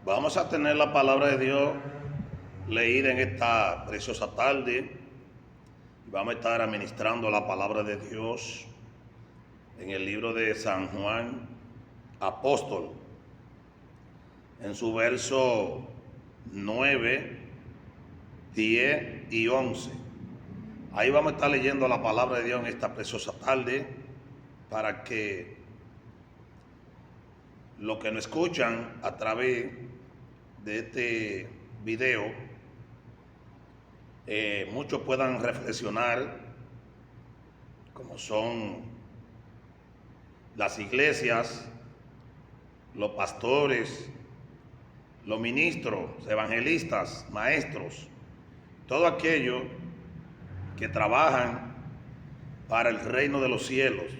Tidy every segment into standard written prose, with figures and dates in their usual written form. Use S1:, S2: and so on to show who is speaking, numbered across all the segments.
S1: Vamos a tener la palabra de Dios leída en esta preciosa tarde. Vamos a estar administrando la palabra de Dios en el libro de San Juan Apóstol, en su verso 9, 10 y 11. Ahí vamos a estar leyendo la palabra de Dios en esta preciosa tarde para que los que nos escuchan a través de este video, muchos puedan reflexionar, como son las iglesias, los pastores, los ministros, evangelistas, maestros, todo aquello que trabajan para el reino de los cielos.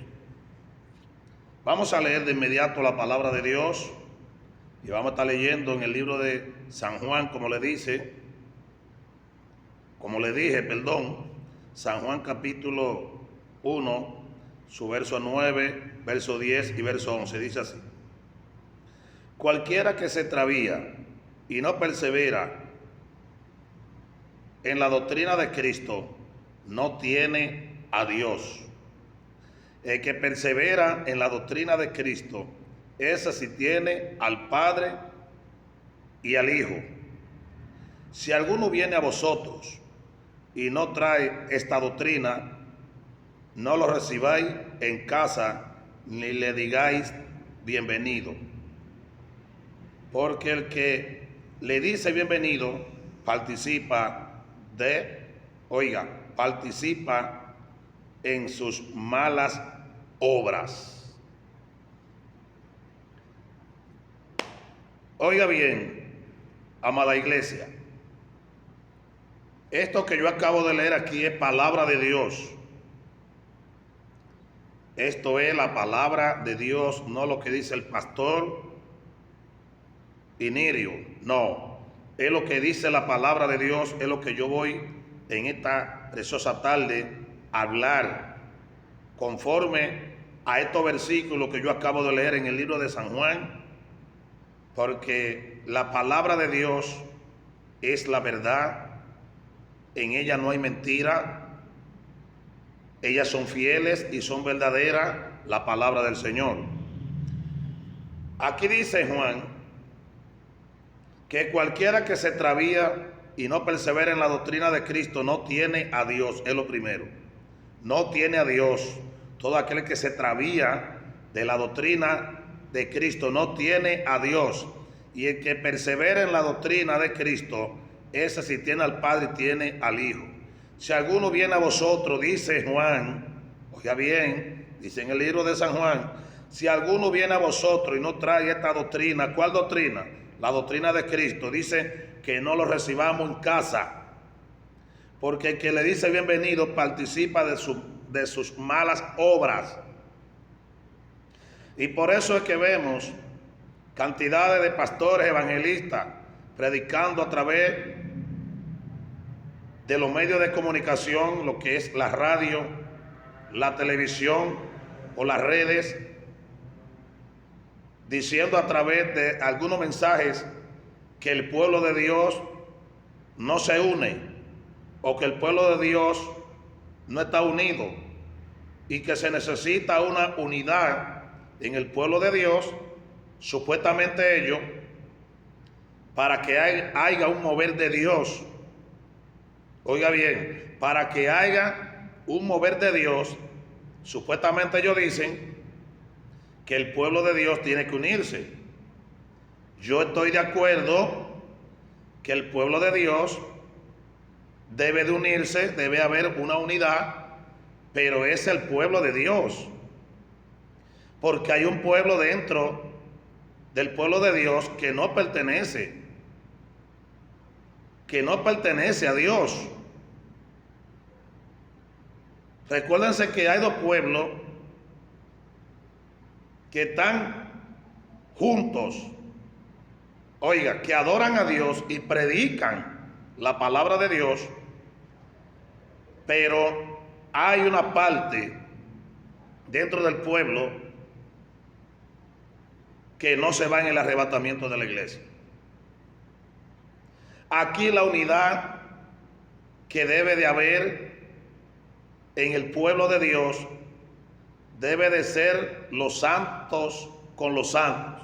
S1: Vamos a leer de inmediato la palabra de Dios y vamos a estar leyendo en el libro de San Juan, como le dije, San Juan capítulo 1, su verso 9, verso 10 y verso 11, dice así: cualquiera que se extravía y no persevera en la doctrina de Cristo, no tiene a Dios. El que persevera en la doctrina de Cristo, ese sí tiene al Padre y al Hijo. Si alguno viene a vosotros y no trae esta doctrina, no lo recibáis en casa ni le digáis bienvenido. Porque el que le dice bienvenido participa en sus malas obras. Oiga bien, amada iglesia, esto que yo acabo de leer aquí es palabra de Dios. Esto es la palabra de Dios, no lo que dice el pastor Inirio, no. Es lo que dice la palabra de Dios, es lo que yo voy en esta preciosa tarde a hablar conforme a estos versículos que yo acabo de leer en el libro de San Juan, porque la palabra de Dios es la verdad. En ella no hay mentira, ellas son fieles y son verdaderas, la palabra del Señor. Aquí dice Juan que cualquiera que se extravía y no persevera en la doctrina de Cristo no tiene a Dios, es lo primero. No tiene a Dios. Todo aquel que se extravía de la doctrina de Cristo no tiene a Dios. Y el que persevera en la doctrina de Cristo, ese sí tiene al Padre y tiene al Hijo. Si alguno viene a vosotros, dice Juan, oiga bien, dice en el libro de San Juan, si alguno viene a vosotros y no trae esta doctrina, ¿cuál doctrina? La doctrina de Cristo. Dice que no lo recibamos en casa, porque el que le dice bienvenido participa de sus malas obras. Y por eso es que vemos cantidades de pastores evangelistas predicando a través de los medios de comunicación, lo que es la radio, la televisión o las redes, diciendo a través de algunos mensajes que el pueblo de Dios no se une, o que el pueblo de Dios no está unido, y que se necesita una unidad en el pueblo de Dios, supuestamente ellos, para que haya un mover de Dios. Oiga bien, para que haya un mover de Dios, supuestamente ellos dicen que el pueblo de Dios tiene que unirse. Yo estoy de acuerdo que el pueblo de Dios debe de unirse, debe haber una unidad, pero es el pueblo de Dios. Porque hay un pueblo dentro del pueblo de Dios que no pertenece a Dios. Recuérdense que hay dos pueblos que están juntos, oiga, que adoran a Dios y predican la palabra de Dios, pero hay una parte dentro del pueblo que no se va en el arrebatamiento de la iglesia. Aquí la unidad que debe de haber en el pueblo de Dios debe de ser los santos con los santos,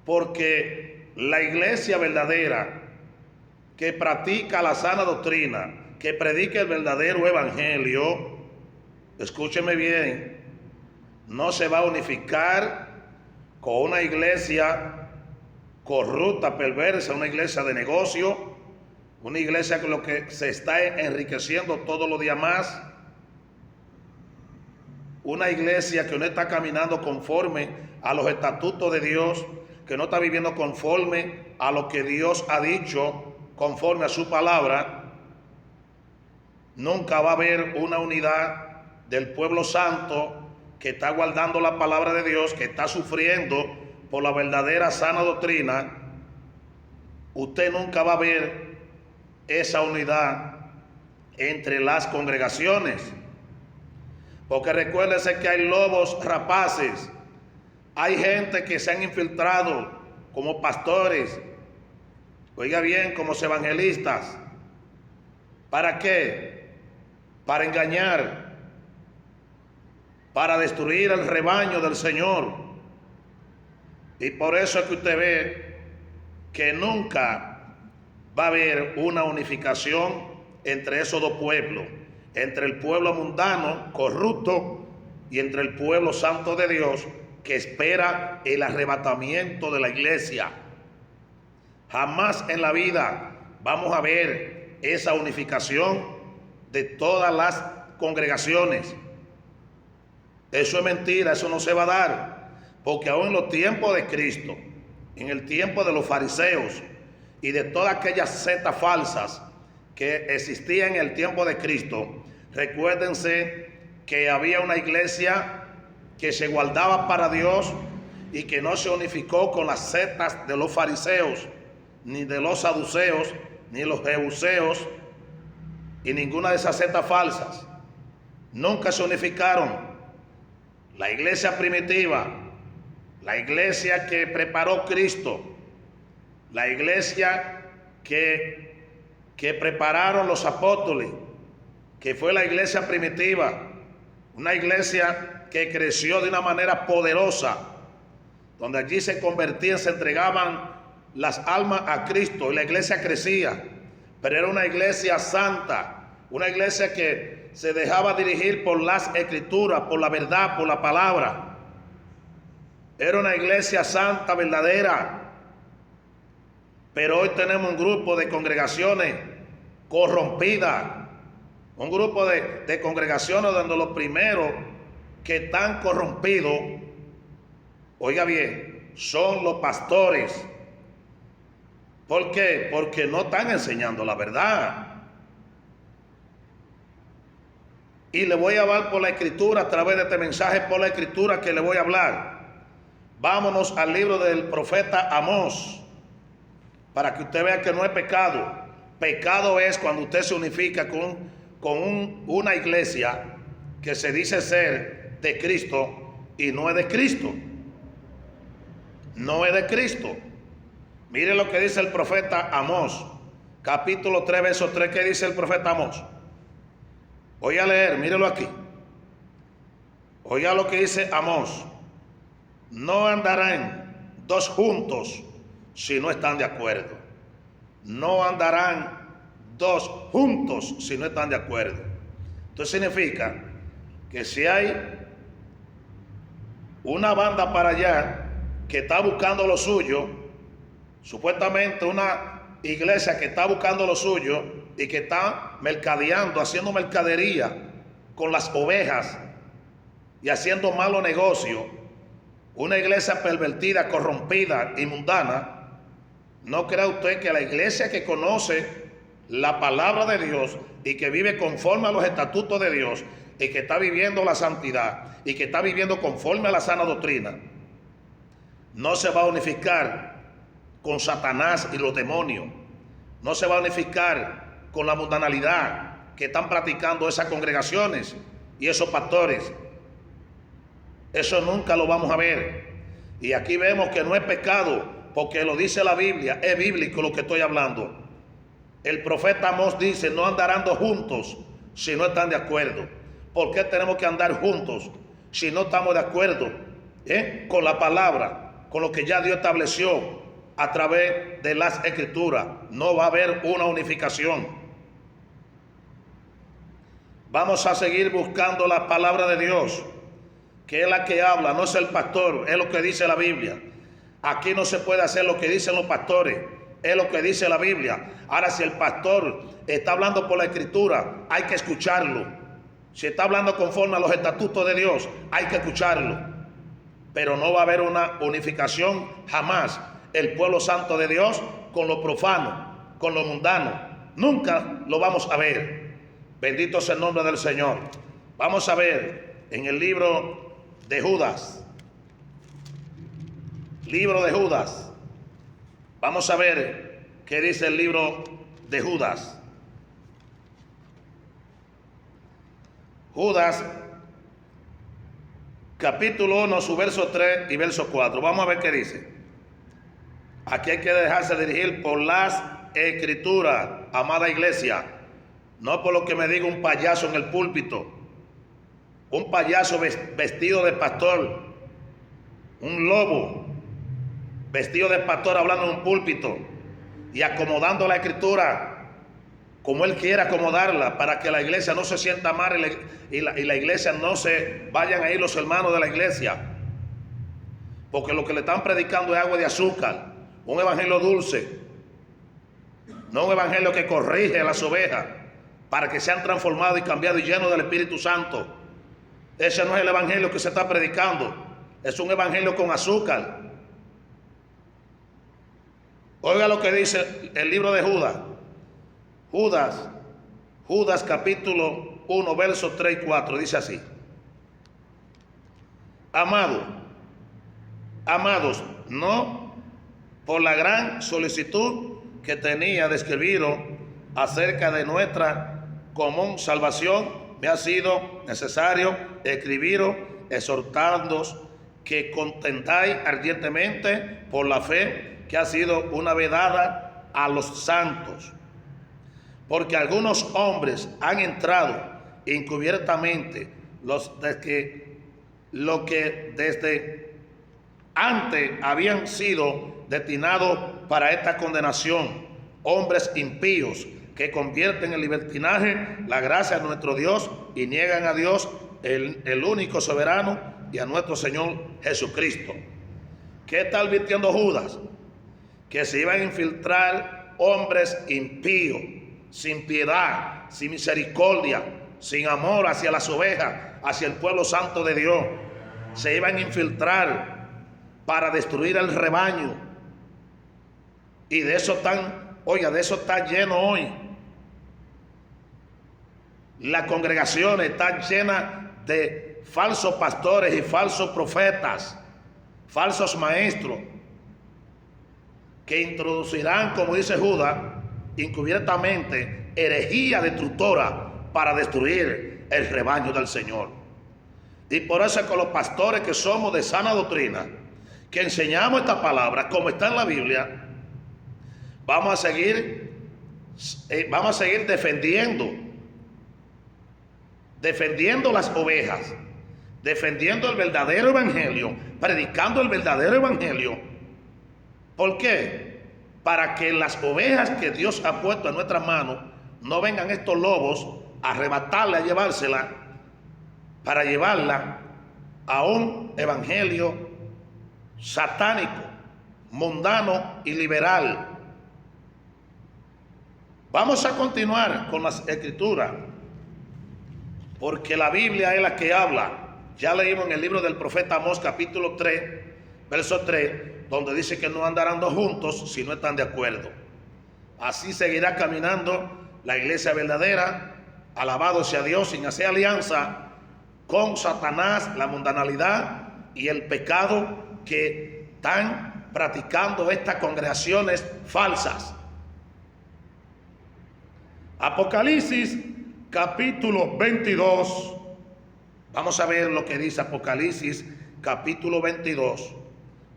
S1: porque la iglesia verdadera que practica la sana doctrina, que predica el verdadero evangelio, escúcheme bien, no se va a unificar con una iglesia corrupta, perversa, una iglesia de negocio, una iglesia con lo que se está enriqueciendo todos los días más, una iglesia que no está caminando conforme a los estatutos de Dios, que no está viviendo conforme a lo que Dios ha dicho, conforme a su palabra. Nunca va a haber una unidad del pueblo santo que está guardando la palabra de Dios, que está sufriendo por la verdadera sana doctrina. Usted nunca va a ver esa unidad entre las congregaciones, porque recuérdese que hay lobos rapaces, hay gente que se han infiltrado como pastores, oiga bien, como evangelistas. ¿Para qué? Para engañar, para destruir el rebaño del Señor. Y por eso es que usted ve que nunca va a haber una unificación entre esos dos pueblos, entre el pueblo mundano, corrupto, y entre el pueblo santo de Dios, que espera el arrebatamiento de la iglesia. Jamás en la vida vamos a ver esa unificación de todas las congregaciones. Eso es mentira, eso no se va a dar, porque aún en los tiempos de Cristo, en el tiempo de los fariseos y de todas aquellas sectas falsas que existían en el tiempo de Cristo, recuérdense que había una iglesia que se guardaba para Dios y que no se unificó con las sectas de los fariseos, ni de los saduceos, ni los jebuseos, y ninguna de esas sectas falsas. Nunca se unificaron. La iglesia primitiva, la iglesia que preparó Cristo, la iglesia que prepararon los apóstoles, que fue la iglesia primitiva, una iglesia que creció de una manera poderosa, donde allí se convertían, se entregaban las almas a Cristo y la iglesia crecía, pero era una iglesia santa, una iglesia que se dejaba dirigir por las escrituras, por la verdad, por la palabra. Era una iglesia santa, verdadera. Pero hoy tenemos un grupo de congregaciones corrompidas, un grupo de congregaciones donde los primeros que están corrompidos, oiga bien, son los pastores. ¿Por qué? Porque no están enseñando la verdad. Y le voy a hablar por la escritura, a través de este mensaje por la escritura que le voy a hablar. Vámonos al libro del profeta Amós, para que usted vea que no es pecado. Pecado es cuando usted se unifica con una iglesia que se dice ser de Cristo y no es de Cristo. No es de Cristo. Mire lo que dice el profeta Amós, capítulo 3, verso 3. ¿Qué dice el profeta Amós? Voy a leer, mírelo aquí. Oiga lo que dice Amós. No andarán dos juntos si no están de acuerdo. No andarán dos juntos si no están de acuerdo. Entonces significa que si hay una banda para allá que está buscando lo suyo, supuestamente una iglesia que está buscando lo suyo y que está mercadeando, haciendo mercadería con las ovejas y haciendo malos negocios, una iglesia pervertida, corrompida y mundana, no crea usted que la iglesia que conoce la palabra de Dios y que vive conforme a los estatutos de Dios y que está viviendo la santidad y que está viviendo conforme a la sana doctrina, no se va a unificar con Satanás y los demonios, no se va a unificar con la mundanalidad que están practicando esas congregaciones y esos pastores. Eso nunca lo vamos a ver. Y aquí vemos que no es pecado porque lo dice la Biblia, es bíblico lo que estoy hablando. El profeta Amós dice, no andarán juntos si no están de acuerdo. ¿Por qué tenemos que andar juntos si no estamos de acuerdo con la palabra, con lo que ya Dios estableció a través de las escrituras? No va a haber una unificación. Vamos a seguir buscando la palabra de Dios, que es la que habla, no es el pastor, es lo que dice la Biblia. Aquí no se puede hacer lo que dicen los pastores, es lo que dice la Biblia. Ahora, si el pastor está hablando por la escritura, hay que escucharlo. Si está hablando conforme a los estatutos de Dios, hay que escucharlo. Pero no va a haber una unificación jamás. El pueblo santo de Dios con lo profano, con lo mundano, nunca lo vamos a ver. Bendito sea el nombre del Señor. Vamos a ver en el libro de Judas. Libro de Judas. Vamos a ver qué dice el libro de Judas. Judas, capítulo 1, su verso 3 y verso 4. Vamos a ver qué dice. Aquí hay que dejarse dirigir por las escrituras, amada iglesia. No por lo que me diga un payaso en el púlpito. Un payaso vestido de pastor. Un lobo vestido de pastor hablando en un púlpito y acomodando la escritura como él quiera acomodarla, para que la iglesia no se sienta mal y la iglesia no se vayan a ir los hermanos de la iglesia, porque lo que le están predicando es agua de azúcar, un evangelio dulce, no un evangelio que corrige a las ovejas para que sean transformados y cambiados y llenos del Espíritu Santo. Ese no es el evangelio que se está predicando, es un evangelio con azúcar. Oiga lo que dice el libro de Judas. Judas capítulo 1, versos 3 y 4, dice así. Amados, no por la gran solicitud que tenía de escribiros acerca de nuestra común salvación, me ha sido necesario escribiros exhortándoos que contentáis ardientemente por la fe que ha sido una vez dada a los santos. Porque algunos hombres han entrado encubiertamente, lo que desde antes habían sido destinados para esta condenación, hombres impíos que convierten en libertinaje la gracia de nuestro Dios y niegan a Dios, el único soberano, y a nuestro Señor Jesucristo. ¿Qué está advirtiendo Judas? Que se iban a infiltrar hombres impíos, sin piedad, sin misericordia, sin amor hacia las ovejas, hacia el pueblo santo de Dios. Se iban a infiltrar para destruir el rebaño. Y de eso está lleno hoy. Las congregaciones están llenas de falsos pastores y falsos profetas, falsos maestros, que introducirán, como dice Judas, encubiertamente herejía destructora para destruir el rebaño del Señor. Y por eso es que los pastores que somos de sana doctrina, que enseñamos esta palabra como está en la Biblia, vamos a seguir defendiendo las ovejas, defendiendo el verdadero evangelio, predicando el verdadero evangelio. ¿Por qué? Para que las ovejas que Dios ha puesto en nuestras manos no vengan estos lobos a arrebatarla, a llevársela, para llevarla a un evangelio satánico, mundano y liberal. Vamos a continuar con las escrituras, porque la Biblia es la que habla. Ya leímos en el libro del profeta Amós capítulo 3, verso 3, donde dice que no andarán juntos si no están de acuerdo. Así seguirá caminando la iglesia verdadera, alabado sea Dios, sin hacer alianza con Satanás, la mundanalidad y el pecado que están practicando estas congregaciones falsas. Apocalipsis capítulo 22. Vamos a ver lo que dice Apocalipsis capítulo 22,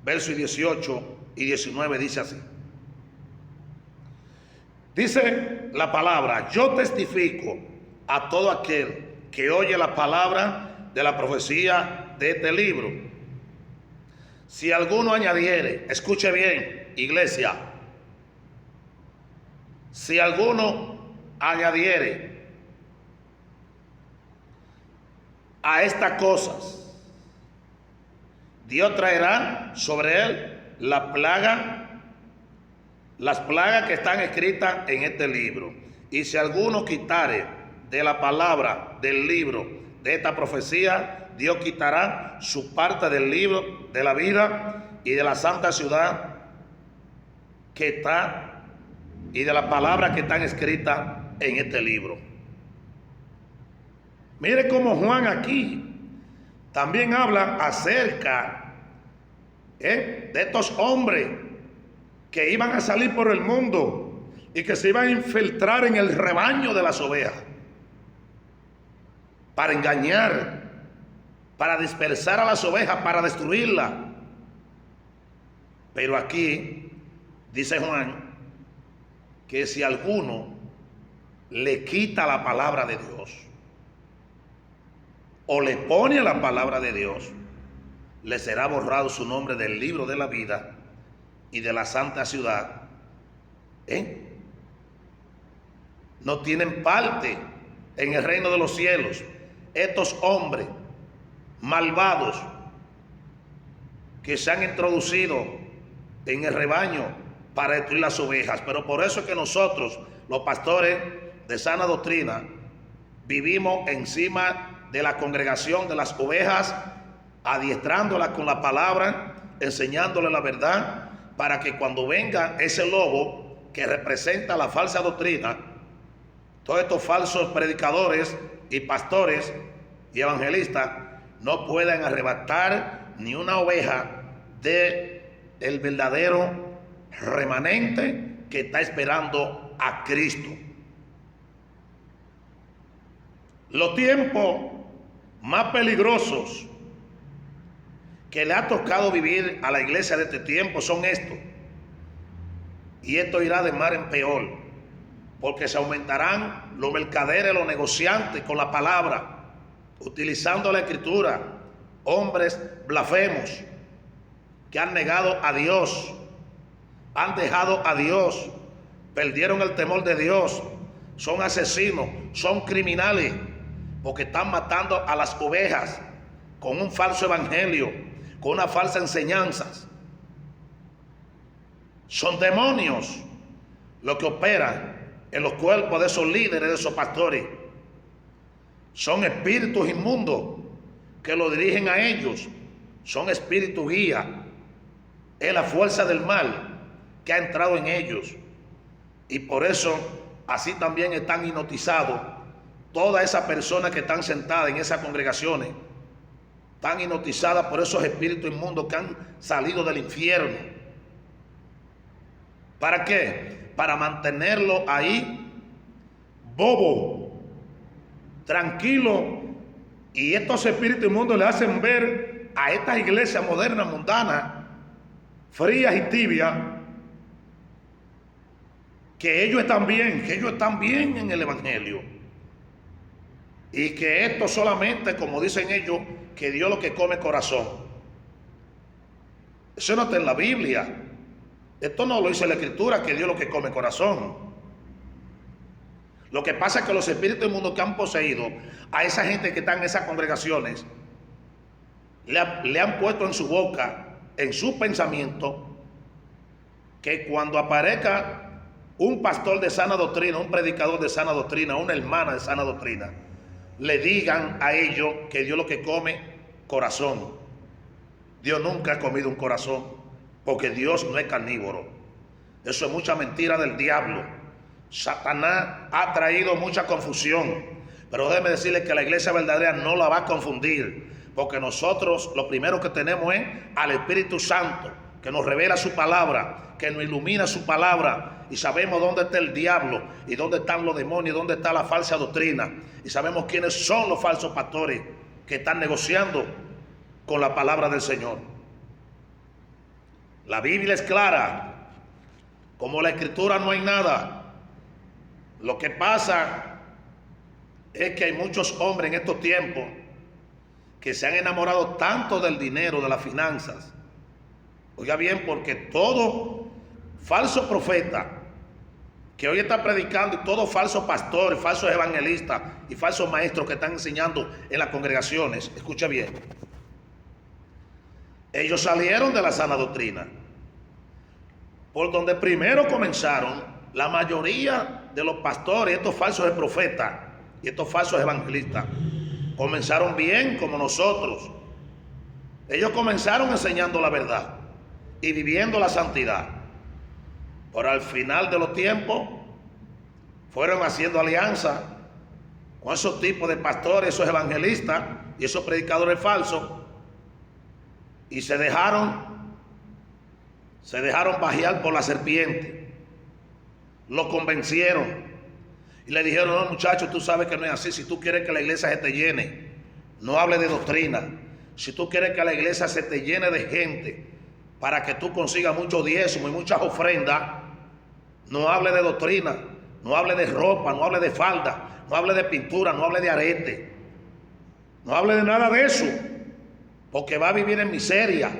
S1: verso 18 y 19 dice así. Dice la palabra: yo testifico a todo aquel que oye la palabra de la profecía de este libro. Si alguno añadiere, escuche bien, iglesia, si alguno añadiere a estas cosas, Dios traerá sobre él las plagas que están escritas en este libro. Y si alguno quitare de la palabra del libro de esta profecía, Dios quitará su parte del libro de la vida y de la santa ciudad que está, y de las palabras que están escritas en este libro. Mire cómo Juan aquí también habla acerca de estos hombres que iban a salir por el mundo y que se iban a infiltrar en el rebaño de las ovejas para engañar, para dispersar a las ovejas, para destruirlas. Pero aquí dice Juan que si alguno le quita la palabra de Dios o le pone a la palabra de Dios, le será borrado su nombre del libro de la vida y de la santa ciudad. No tienen parte en el reino de los cielos estos hombres malvados que se han introducido en el rebaño para destruir las ovejas. Pero por eso es que nosotros, los pastores de sana doctrina, vivimos encima de la congregación de las ovejas, adiestrándolas con la palabra, enseñándoles la verdad, para que cuando venga ese lobo que representa la falsa doctrina, todos estos falsos predicadores y pastores y evangelistas no puedan arrebatar ni una oveja del verdadero remanente que está esperando a Cristo. Los tiempos más peligrosos que le ha tocado vivir a la iglesia de este tiempo son estos. Y esto irá de mal en peor, porque se aumentarán los mercaderes, los negociantes con la palabra, utilizando la escritura, hombres blasfemos que han negado a Dios, han dejado a Dios, perdieron el temor de Dios, son asesinos, son criminales, porque están matando a las ovejas con un falso evangelio, con una falsa enseñanza. Son demonios los que operan en los cuerpos de esos líderes, de esos pastores. Son espíritus inmundos que lo dirigen a ellos. Son espíritus guía. Es la fuerza del mal que ha entrado en ellos. Y por eso así también están hipnotizados todas esas personas que están sentadas en esas congregaciones. Están hipnotizadas por esos espíritus inmundos que han salido del infierno. ¿Para qué? Para mantenerlo ahí bobo, tranquilo. Y estos espíritus inmundos le hacen ver a estas iglesias modernas, mundanas, frías y tibias, que ellos están bien en el evangelio. Y que esto solamente, como dicen ellos, que Dios lo que come corazón. Eso no está en la Biblia. Esto no lo dice la escritura, que Dios lo que come corazón. Lo que pasa es que los espíritus inmundos que han poseído a esa gente que está en esas congregaciones, le han puesto en su boca, en su pensamiento, que cuando aparezca un pastor de sana doctrina, un predicador de sana doctrina, una hermana de sana doctrina, le digan a ellos que Dios lo que come corazón. Dios nunca ha comido un corazón, porque Dios no es carnívoro. Eso es mucha mentira del diablo. Satanás ha traído mucha confusión, pero déjeme decirle que la iglesia verdadera no la va a confundir, porque nosotros lo primero que tenemos es al Espíritu Santo, que nos revela su palabra, que nos ilumina su palabra, y sabemos dónde está el diablo, y dónde están los demonios, y dónde está la falsa doctrina, y sabemos quiénes son los falsos pastores que están negociando con la palabra del Señor. La Biblia es clara. Como la Escritura no hay nada. Lo que pasa es que hay muchos hombres en estos tiempos que se han enamorado tanto del dinero, de las finanzas. Oiga bien, porque todo falso profeta que hoy está predicando y todo falso pastor, falsos evangelistas y falsos maestros que están enseñando en las congregaciones, escucha bien, ellos salieron de la sana doctrina, por donde primero comenzaron la mayoría de los pastores, estos falsos profetas y estos falsos evangelistas. Comenzaron bien como nosotros. Ellos comenzaron enseñando la verdad y viviendo la santidad. Pero al final de los tiempos fueron haciendo alianza con esos tipos de pastores, esos evangelistas y esos predicadores falsos, y se dejaron bajear por la serpiente. Lo convencieron y le dijeron: no, muchachos, tú sabes que no es así. Si tú quieres que la iglesia se te llene, no hable de doctrina. Si tú quieres que la iglesia se te llene de gente para que tú consigas mucho diezmo y muchas ofrendas, no hable de doctrina, no hable de ropa, no hable de falda, no hable de pintura, no hable de arete, no hable de nada de eso, porque va a vivir en miseria.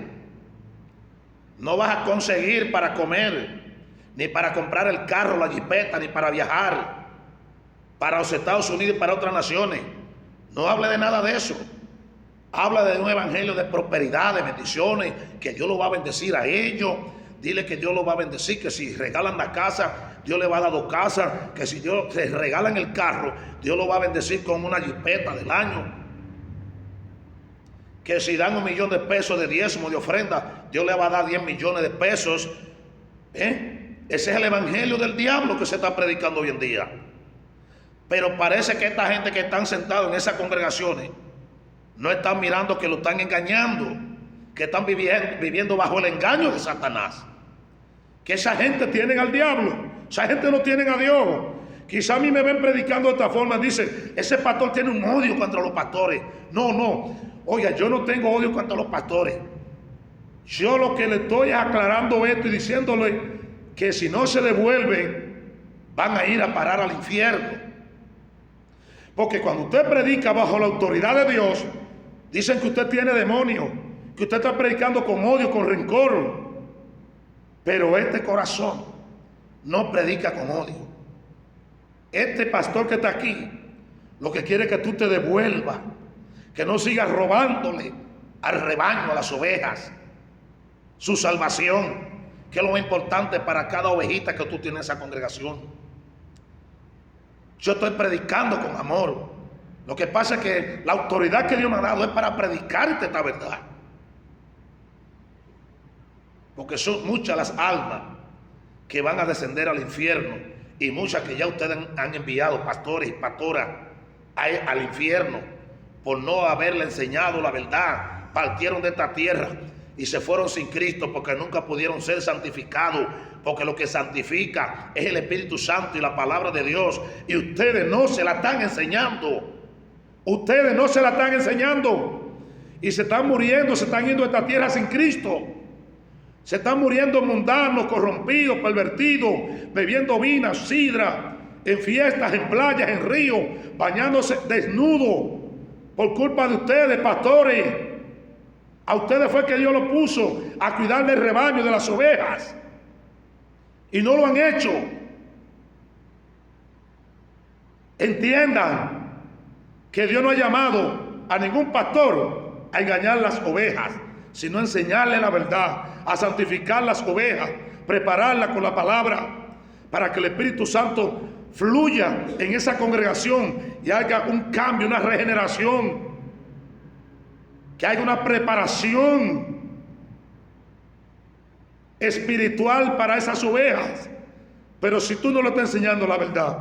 S1: No vas a conseguir para comer, ni para comprar el carro, la jipeta, ni para viajar para los Estados Unidos y para otras naciones. No hable de nada de eso. Habla de un evangelio de prosperidad, de bendiciones, que Dios lo va a bendecir a ellos. Dile que Dios lo va a bendecir, que si regalan la casa, Dios le va a dar 2 casas, que si Dios se regalan el carro, Dios lo va a bendecir con una jipeta del año, que si dan $1 millón de pesos de diezmo, de ofrenda, Dios le va a dar 10 millones de pesos. Ese es el evangelio del diablo que se está predicando hoy en día. Pero parece que esta gente que están sentados en esas congregaciones no están mirando que lo están engañando, que están viviendo bajo el engaño de Satanás. Que esa gente tienen al diablo, esa gente no tienen a Dios. Quizá a mí me ven predicando de esta forma, dice: ese pastor tiene un odio contra los pastores. No, oiga, yo no tengo odio contra los pastores. Yo lo que le estoy aclarando esto y diciéndole que si no se devuelven, van a ir a parar al infierno. Porque cuando usted predica bajo la autoridad de Dios, dicen que usted tiene demonio, que usted está predicando con odio, con rencor. Pero este corazón no predica con odio. Este pastor que está aquí, lo que quiere es que tú te devuelvas, que no sigas robándole al rebaño, a las ovejas, su salvación, que es lo más importante para cada ovejita que tú tienes en esa congregación. Yo estoy predicando con amor. Lo que pasa es que la autoridad que Dios me ha dado es para predicarte esta verdad. Porque son muchas las almas que van a descender al infierno, y muchas que ya ustedes han enviado, pastores y pastoras, al infierno por no haberle enseñado la verdad. Partieron de esta tierra y se fueron sin Cristo porque nunca pudieron ser santificados, porque lo que santifica es el Espíritu Santo y la palabra de Dios, y ustedes no se la están enseñando. Ustedes no se la están enseñando y se están muriendo, se están yendo a esta tierra sin Cristo. Se están muriendo mundanos, corrompidos, pervertidos, bebiendo vino, sidra, en fiestas, en playas, en ríos, bañándose desnudos por culpa de ustedes, pastores. A ustedes fue que Dios lo puso a cuidar del rebaño, de las ovejas, y no lo han hecho. Entiendan que Dios no ha llamado a ningún pastor a engañar las ovejas, sino a enseñarle la verdad, a santificar las ovejas, prepararlas con la palabra, para que el Espíritu Santo fluya en esa congregación y haga un cambio, una regeneración, que haya una preparación espiritual para esas ovejas. Pero si tú no le estás enseñando la verdad,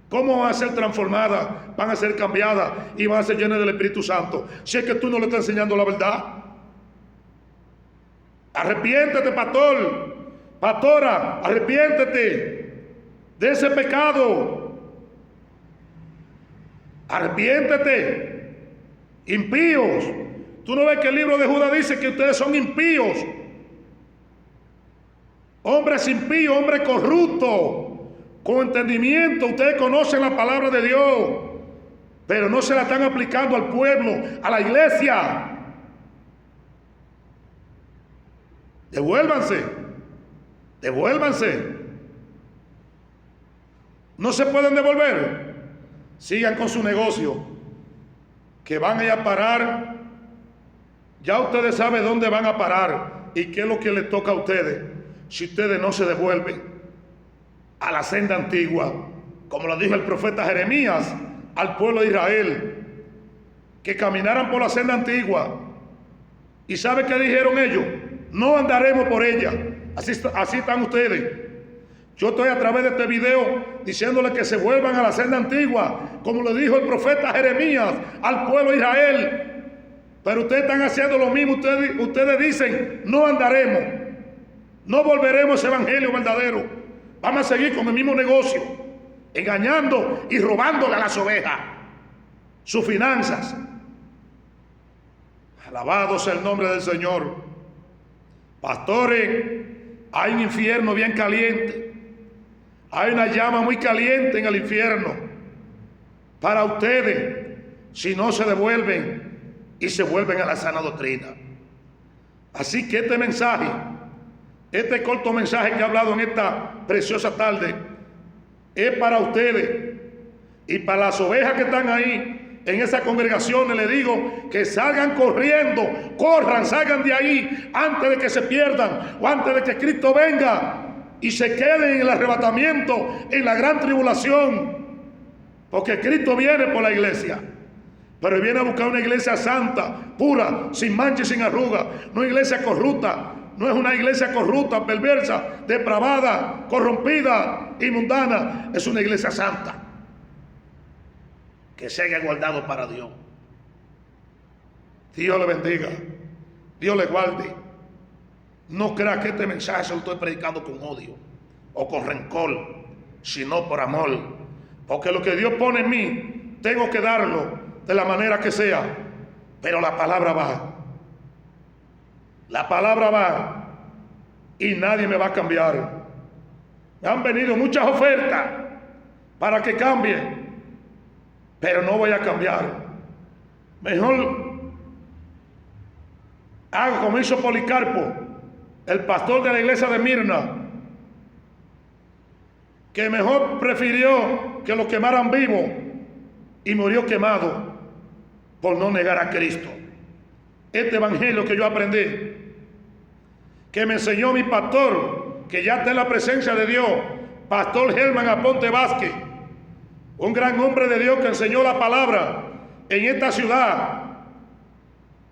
S1: ¿cómo van a ser transformadas? Van a ser cambiadas y van a ser llenas del Espíritu Santo, si es que tú no le estás enseñando la verdad. Arrepiéntete, pastor, pastora, arrepiéntete de ese pecado. Arrepiéntete. Impíos. Tú no ves que el libro de Judas dice que ustedes son impíos.
S2: Hombres impíos, hombres corruptos, con entendimiento. Ustedes conocen la palabra de Dios, pero no se la están aplicando al pueblo, a la iglesia. Devuélvanse, devuélvanse. No se pueden devolver. Sigan con su negocio, que van a ir a parar. Ya ustedes saben dónde van a parar y qué es lo que les toca a ustedes si ustedes no se devuelven a la senda antigua, como lo dijo el profeta Jeremías al pueblo de Israel, que caminaran por la senda antigua. ¿Y sabe qué dijeron ellos? No andaremos por ella. Así están ustedes. Yo estoy a través de este video diciéndole que se vuelvan a la senda antigua, como le dijo el profeta Jeremías al pueblo de Israel. Pero ustedes están haciendo lo mismo. Ustedes dicen, no andaremos, no volveremos a ese evangelio verdadero. Vamos a seguir con el mismo negocio, engañando y robándole a las ovejas sus finanzas. Alabado sea el nombre del Señor. Pastores, hay un infierno bien caliente. Hay una llama muy caliente en el infierno para ustedes si no se devuelven y se vuelven a la sana doctrina. Así que este mensaje, este corto mensaje que he hablado en esta preciosa tarde, es para ustedes y para las ovejas que están ahí en esas congregaciones. Les digo que salgan corriendo, corran, salgan de ahí antes de que se pierdan o antes de que Cristo venga y se queden en el arrebatamiento, en la gran tribulación, porque Cristo viene por la iglesia, pero viene a buscar una iglesia santa, pura, sin mancha y sin arruga, no una iglesia corrupta. No es una iglesia corrupta, perversa, depravada, corrompida y mundana. Es una iglesia santa que se haya guardado para Dios. Dios le bendiga, Dios le guarde. No crea que este mensaje se lo estoy predicando con odio o con rencor, sino por amor, porque lo que Dios pone en mí tengo que darlo de la manera que sea, pero la palabra va. La palabra va y nadie me va a cambiar. Me han venido muchas ofertas para que cambie, pero no voy a cambiar. Mejor hago como hizo Policarpo, el pastor de la iglesia de Mirna, que mejor prefirió que lo quemaran vivo y murió quemado por no negar a Cristo. Este evangelio que yo aprendí, que me enseñó mi pastor, que ya está en la presencia de Dios, Pastor Germán Aponte Vázquez, un gran hombre de Dios que enseñó la palabra en esta ciudad.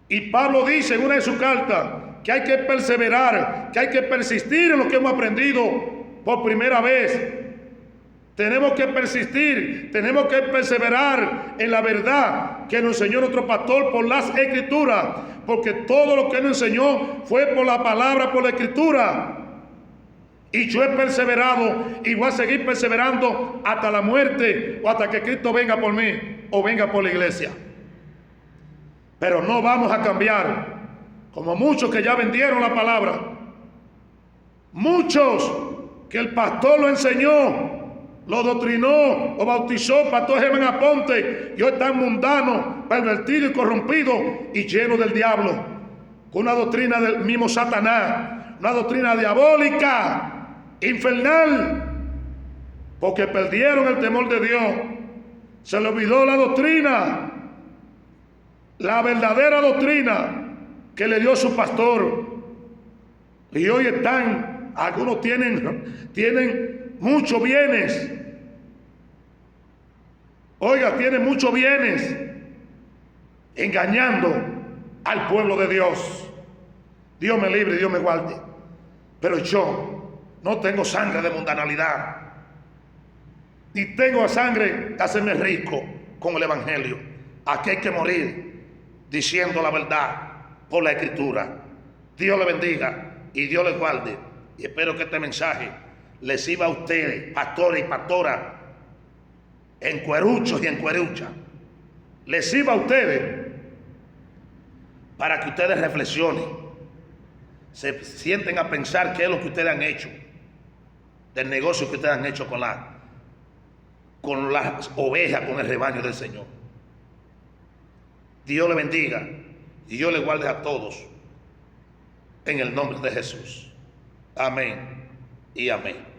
S2: Y Pablo dice en una de sus cartas que hay que perseverar, que hay que persistir en lo que hemos aprendido por primera vez. Tenemos que persistir, tenemos que perseverar en la verdad que nos enseñó nuestro pastor por las escrituras, porque todo lo que nos enseñó fue por la palabra, por la escritura. Y yo he perseverado y voy a seguir perseverando hasta la muerte o hasta que Cristo venga por mí o venga por la iglesia. Pero no vamos a cambiar, como muchos que ya vendieron la palabra, muchos que el pastor lo enseñó, lo doctrinó o bautizó, Pastor Germán Aponte, y hoy están mundanos, pervertidos y corrompidos y llenos del diablo, con una doctrina del mismo Satanás, una doctrina diabólica, infernal, porque perdieron el temor de Dios, se les olvidó la doctrina, la verdadera doctrina que le dio su pastor, y hoy están, algunos tienen muchos bienes. Oiga, tiene muchos bienes engañando al pueblo de Dios. Dios me libre, Dios me guarde. Pero yo no tengo sangre de mundanalidad, ni tengo sangre de hacerme rico con el evangelio. Aquí hay que morir diciendo la verdad por la escritura. Dios le bendiga y Dios le guarde. Y espero que este mensaje les sirva a ustedes, pastores y pastoras, en cueruchos y en cueruchas, les sirva a ustedes para que ustedes reflexionen
S1: se sienten a pensar qué es lo que ustedes han hecho, del negocio que ustedes han hecho con las ovejas, con el rebaño del Señor. Dios le bendiga y Dios le guarde a todos en el nombre de Jesús. Amén y amén.